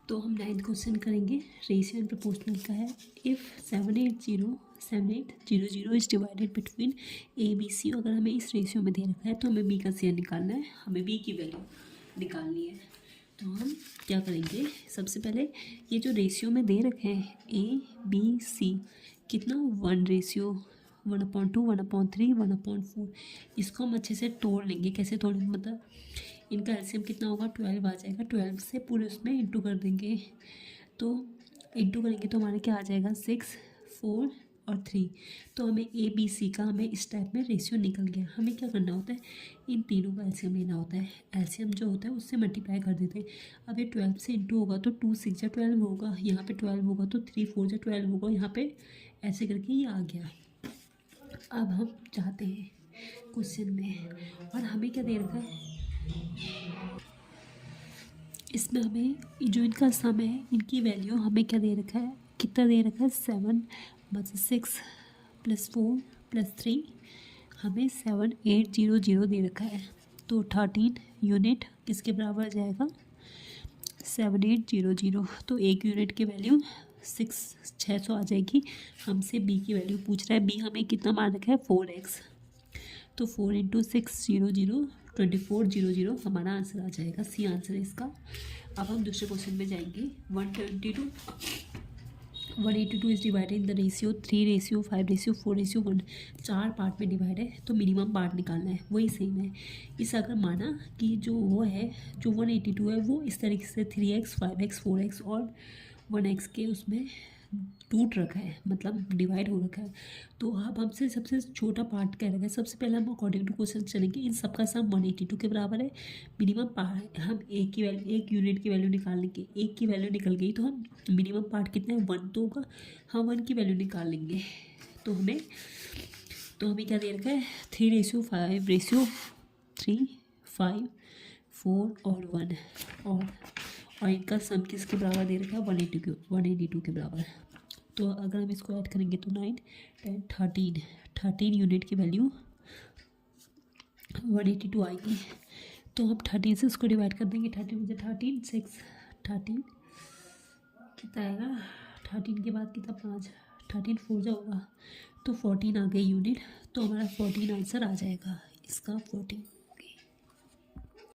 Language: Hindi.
तो हम 9th क्वेश्चन करेंगे। रेशियो एंड प्रोपोर्शनल का है। If 7800 is divided between A B C. अगर हमें इस रेशियो में दे रखा है तो हमें बी का शेयर निकालना है, हमें बी की वैल्यू निकालनी है। तो हम क्या करेंगे, सबसे पहले ये जो रेशियो में दे रखे हैं ए बी सी, कितना 1:1/2 1/3 1/4, इसको हम अच्छे से तोड़ लेंगे। कैसे तोड़ेंगे मतलब इनका एलसीएम कितना होगा, 12 आ जाएगा। 12 से पूरे उसमें इंटू कर देंगे, तो इंटू करेंगे तो हमारे क्या आ जाएगा 6 4 और 3। तो हमें ए बी सी का हमें इस टाइप में रेशियो निकल गया। हमें क्या करना होता है, इन तीनों का एलसीएम लेना होता है। एलसीएम जो होता है उससे मल्टीप्लाई कर देते हैं। अब ये 12 से इंटू होगा तो 2 6 या 12 होगा, यहाँ पे 12 होगा तो 3 4 या 12 होगा, यहाँ पे ऐसे करके ये आ गया। अब हम जाते हैं क्वेश्चन में, और हमें क्या दे रखा है, इसमें हमें जो इनका सम है इनकी वैल्यू हमें क्या दे रखा है, कितना दे रखा है 7 मतलब 6 + 4 + 3 हमें 7800 दे रखा है। तो 13 यूनिट किसके बराबर आ जाएगा 7800। तो एक यूनिट की वैल्यू 600 आ जाएगी। हमसे बी की वैल्यू पूछ रहा है, बी हमें कितना मान रखा है 4x। तो 4 × 600 2400 हमारा आंसर आ जाएगा। सी आंसर है इसका। अब हम दूसरे क्वेश्चन में जाएंगे। 182 is divided in the ratio 3:5:4:1। 4 part में डिवाइड है, तो मिनिमम पार्ट निकालना है, वही सेम है। इस अगर माना कि जो वो है जो 182 है वो इस तरीके से 3x 5x 4x और 1x के उसमें टूट रखा है, मतलब डिवाइड हो रखा है। तो अब हमसे सबसे छोटा पार्ट कह रखा है। सबसे पहले हम अकॉर्डिंग टू क्वेश्चन चलेंगे। इन सबका सम 182 के बराबर है। मिनिमम पार्ट हम एक यूनिट की वैल्यू निकालेंगे। एक की वैल्यू निकल गई तो हम मिनिमम पार्ट कितना है 1 तो होगा, हम 1 की वैल्यू निकाल लेंगे। तो हमें क्या दे रखा है 3:5:3 5 4 और 1 और इनका सम किसके बराबर दे रखा है 182 के बराबर। तो अगर हम इसको ऐड करेंगे तो 9 10 13 यूनिट की वैल्यू 182 आएगी। तो हम 13 से इसको डिवाइड कर देंगे। 13 मुझे 13 6 13 कितना आएगा, 13 के बाद कितना 5 13 4 जाओगा तो 14 आ गई यूनिट। तो हमारा 14 आंसर आ जाएगा इसका 14।